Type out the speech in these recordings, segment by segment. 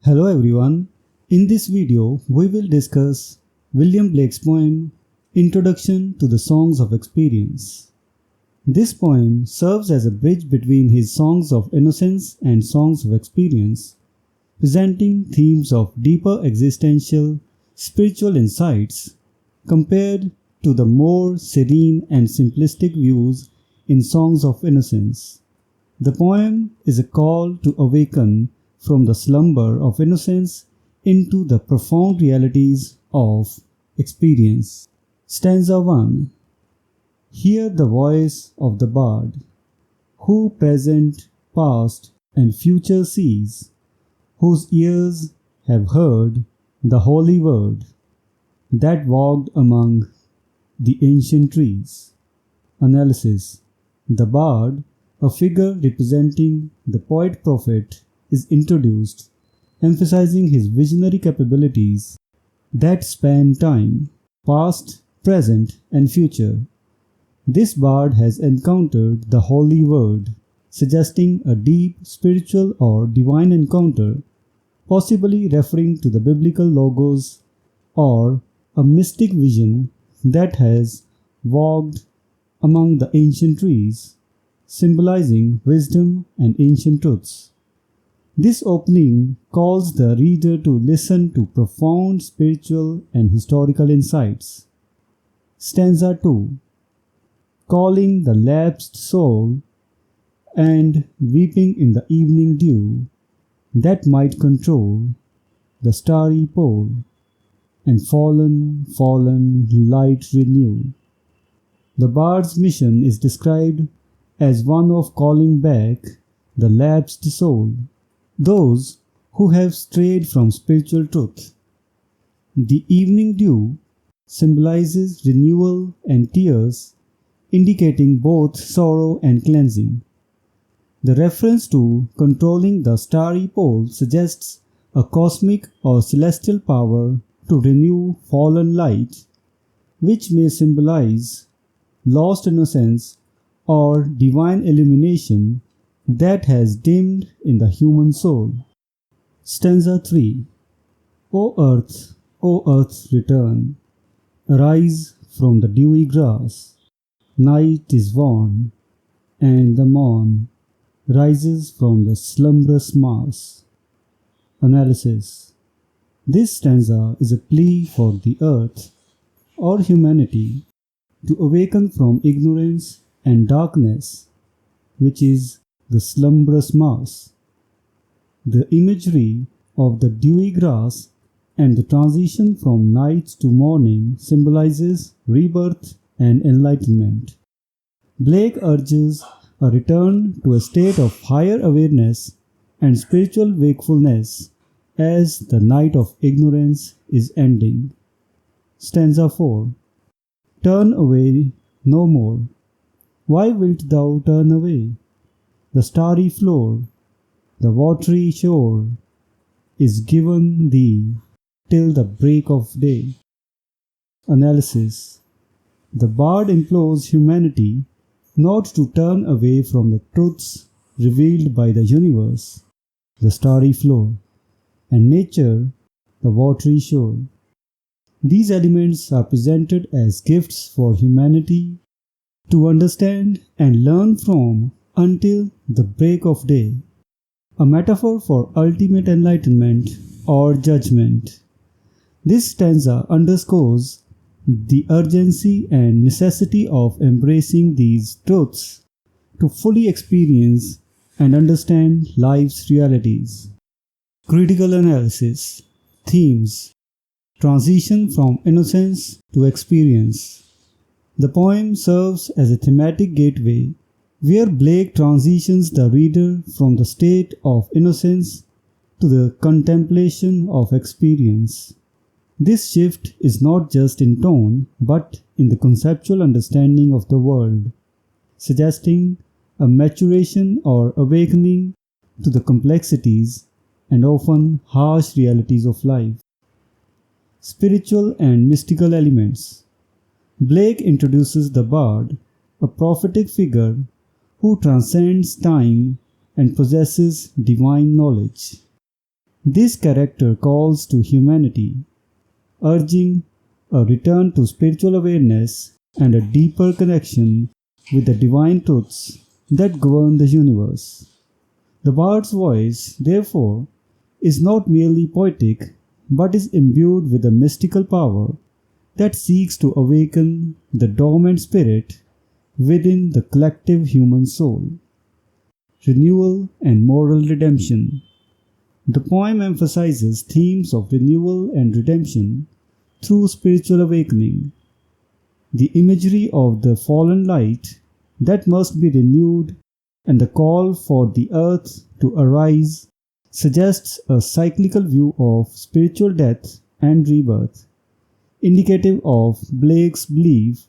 Hello everyone. In this video, we will discuss William Blake's poem Introduction to the Songs of Experience. This poem serves as a bridge between his Songs of Innocence and Songs of Experience, presenting themes of deeper existential, spiritual insights compared to the more serene and simplistic views in Songs of Innocence. The poem is a call to awaken from the slumber of innocence into the profound realities of experience. Stanza 1. Hear the voice of the bard, who present, past, and future sees, whose ears have heard the holy word that walked among the ancient trees. Analysis. The bard, a figure representing the poet-prophet, is introduced, emphasizing his visionary capabilities that span time, past, present, and future. This bard has encountered the holy word, suggesting a deep spiritual or divine encounter, possibly referring to the biblical logos or a mystic vision that has walked among the ancient trees, symbolizing wisdom and ancient truths. This opening calls the reader to listen to profound spiritual and historical insights. Stanza 2. Calling the lapsed soul and weeping in the evening dew that might control the starry pole and fallen light renew. The bard's mission is described as one of calling back the lapsed soul, those who have strayed from spiritual truth. The evening dew symbolizes renewal and tears, indicating both sorrow and cleansing. The reference to controlling the starry pole suggests a cosmic or celestial power to renew fallen light, which may symbolize lost innocence or divine illumination that has dimmed in the human soul. Stanza 3. O earth, return, arise from the dewy grass. Night is worn, and the morn rises from the slumbrous mass. Analysis. This stanza is a plea for the earth, or humanity, to awaken from ignorance and darkness, which is the slumbrous mass. The imagery of the dewy grass and the transition from night to morning symbolizes rebirth and enlightenment. Blake urges a return to a state of higher awareness and spiritual wakefulness as the night of ignorance is ending. Stanza 4. Turn away no more. Why wilt thou turn away? The starry floor, the watery shore, is given thee till the break of day. Analysis. The bard implores humanity not to turn away from the truths revealed by the universe, the starry floor, and nature, the watery shore. These elements are presented as gifts for humanity to understand and learn from until the break of day, a metaphor for ultimate enlightenment or judgment. This stanza underscores the urgency and necessity of embracing these truths to fully experience and understand life's realities. Critical analysis. Themes. Transition from innocence to experience. The poem serves as a thematic gateway where Blake transitions the reader from the state of innocence to the contemplation of experience. This shift is not just in tone but in the conceptual understanding of the world, suggesting a maturation or awakening to the complexities and often harsh realities of life. Spiritual and mystical elements. Blake introduces the bard, a prophetic figure who transcends time and possesses divine knowledge. This character calls to humanity, urging a return to spiritual awareness and a deeper connection with the divine truths that govern the universe. The bard's voice, therefore, is not merely poetic but is imbued with a mystical power that seeks to awaken the dormant spirit within the collective human soul. Renewal and moral redemption. The poem emphasizes themes of renewal and redemption through spiritual awakening. The imagery of the fallen light that must be renewed and the call for the earth to arise suggests a cyclical view of spiritual death and rebirth, indicative of Blake's belief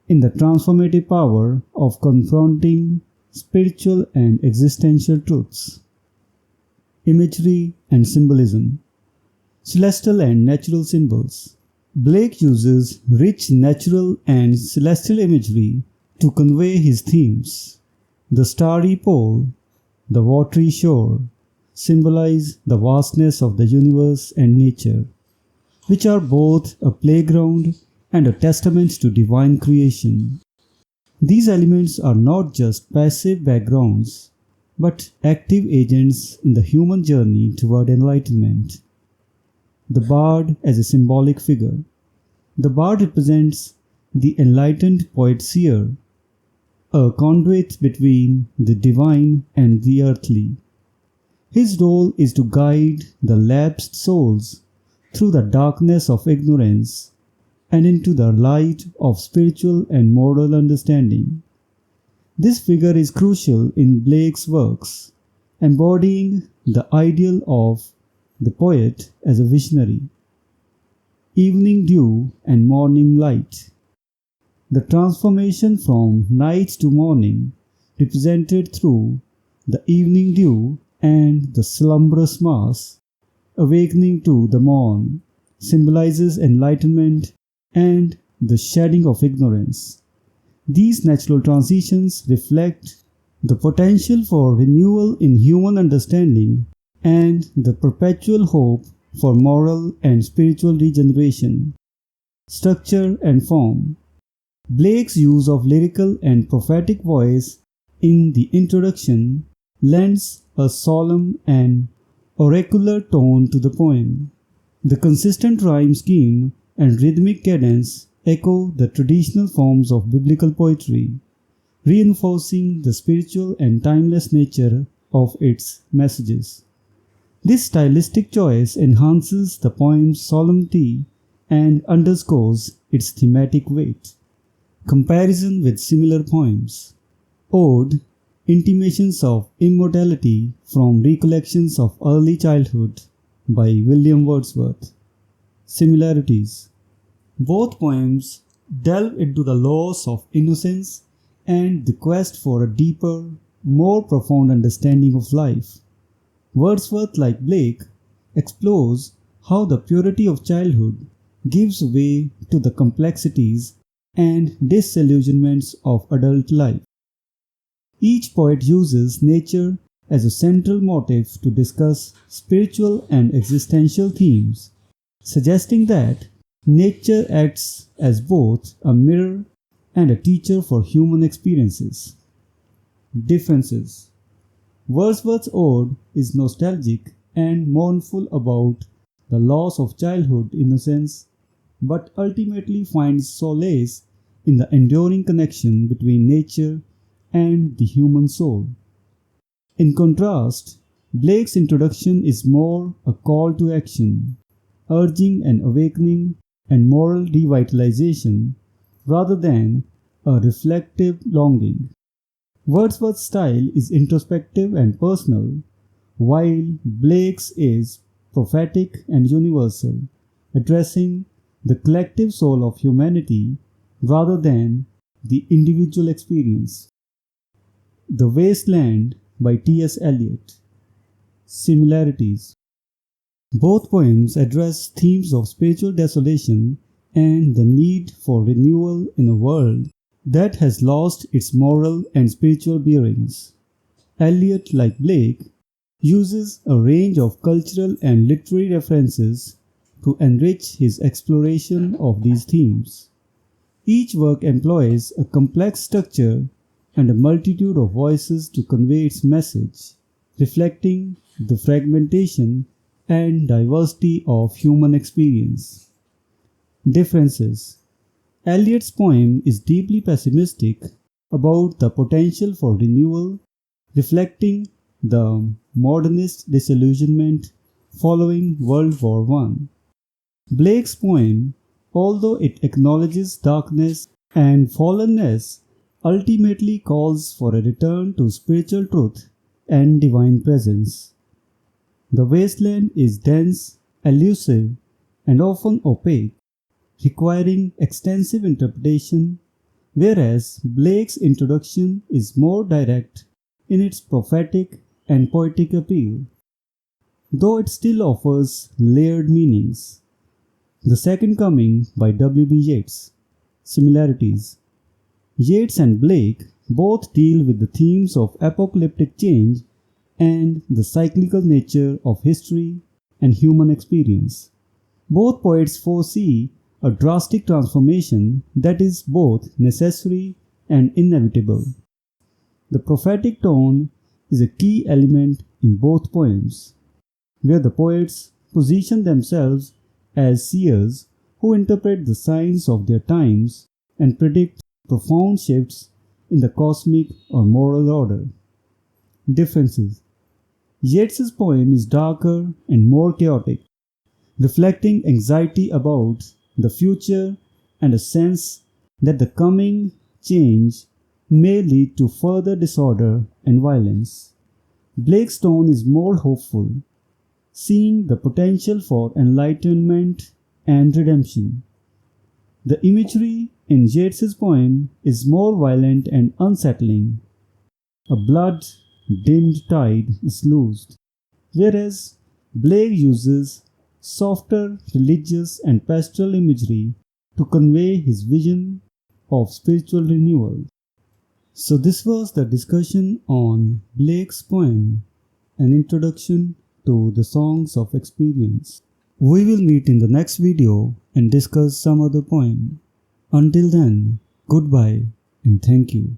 in the transformative power of confronting spiritual and existential truths. Imagery and symbolism. Celestial and natural symbols. Blake uses rich natural and celestial imagery to convey his themes. The starry pole, the watery shore, symbolize the vastness of the universe and nature, which are both a playground and a testament to divine creation. These elements are not just passive backgrounds, but active agents in the human journey toward enlightenment. The bard as a symbolic figure. The bard represents the enlightened poet-seer, a conduit between the divine and the earthly. His role is to guide the lapsed souls through the darkness of ignorance and into the light of spiritual and moral understanding. This figure is crucial in Blake's works, embodying the ideal of the poet as a visionary. Evening dew and morning light. The transformation from night to morning, represented through the evening dew and the slumberous mass, awakening to the morn, symbolizes enlightenment and the shedding of ignorance. These natural transitions reflect the potential for renewal in human understanding and the perpetual hope for moral and spiritual regeneration. Structure and form. Blake's use of lyrical and prophetic voice in the introduction lends a solemn and oracular tone to the poem. The consistent rhyme scheme and rhythmic cadence echo the traditional forms of biblical poetry, reinforcing the spiritual and timeless nature of its messages. This stylistic choice enhances the poem's solemnity and underscores its thematic weight. Comparison with similar poems. Ode, Intimations of Immortality from Recollections of Early Childhood by William Wordsworth. Similarities. Both poems delve into the loss of innocence and the quest for a deeper, more profound understanding of life. Wordsworth, like Blake, explores how the purity of childhood gives way to the complexities and disillusionments of adult life. Each poet uses nature as a central motive to discuss spiritual and existential themes, suggesting that nature acts as both a mirror and a teacher for human experiences. Differences. Wordsworth's ode is nostalgic and mournful about the loss of childhood innocence, but ultimately finds solace in the enduring connection between nature and the human soul. In contrast, Blake's introduction is more a call to action, urging an awakening and moral revitalization rather than a reflective longing. Wordsworth's style is introspective and personal, while Blake's is prophetic and universal, addressing the collective soul of humanity rather than the individual experience. The Wasteland by T.S. Eliot. Similarities. Both poems address themes of spiritual desolation and the need for renewal in a world that has lost its moral and spiritual bearings. Eliot, like Blake, uses a range of cultural and literary references to enrich his exploration of these themes. Each work employs a complex structure and a multitude of voices to convey its message, reflecting the fragmentation and diversity of human experience. Differences. Eliot's poem is deeply pessimistic about the potential for renewal, reflecting the modernist disillusionment following World War I. Blake's poem, although it acknowledges darkness and fallenness, ultimately calls for a return to spiritual truth and divine presence. The wasteland is dense, elusive, and often opaque, requiring extensive interpretation, whereas Blake's introduction is more direct in its prophetic and poetic appeal, though it still offers layered meanings. The Second Coming by W.B. Yeats. Similarities. Yeats and Blake both deal with the themes of apocalyptic change and the cyclical nature of history and human experience. Both poets foresee a drastic transformation that is both necessary and inevitable. The prophetic tone is a key element in both poems, where the poets position themselves as seers who interpret the signs of their times and predict profound shifts in the cosmic or moral order. Differences. Yeats's poem is darker and more chaotic, reflecting anxiety about the future and a sense that the coming change may lead to further disorder and violence. Blake's tone is more hopeful, seeing the potential for enlightenment and redemption. The imagery in Yeats's poem is more violent and unsettling. A blood-dimmed tide is loosed, whereas Blake uses softer religious and pastoral imagery to convey his vision of spiritual renewal. So this was the discussion on Blake's poem, an introduction to the songs of experience. We will meet in the next video and discuss some other poem. Until then, goodbye and thank you.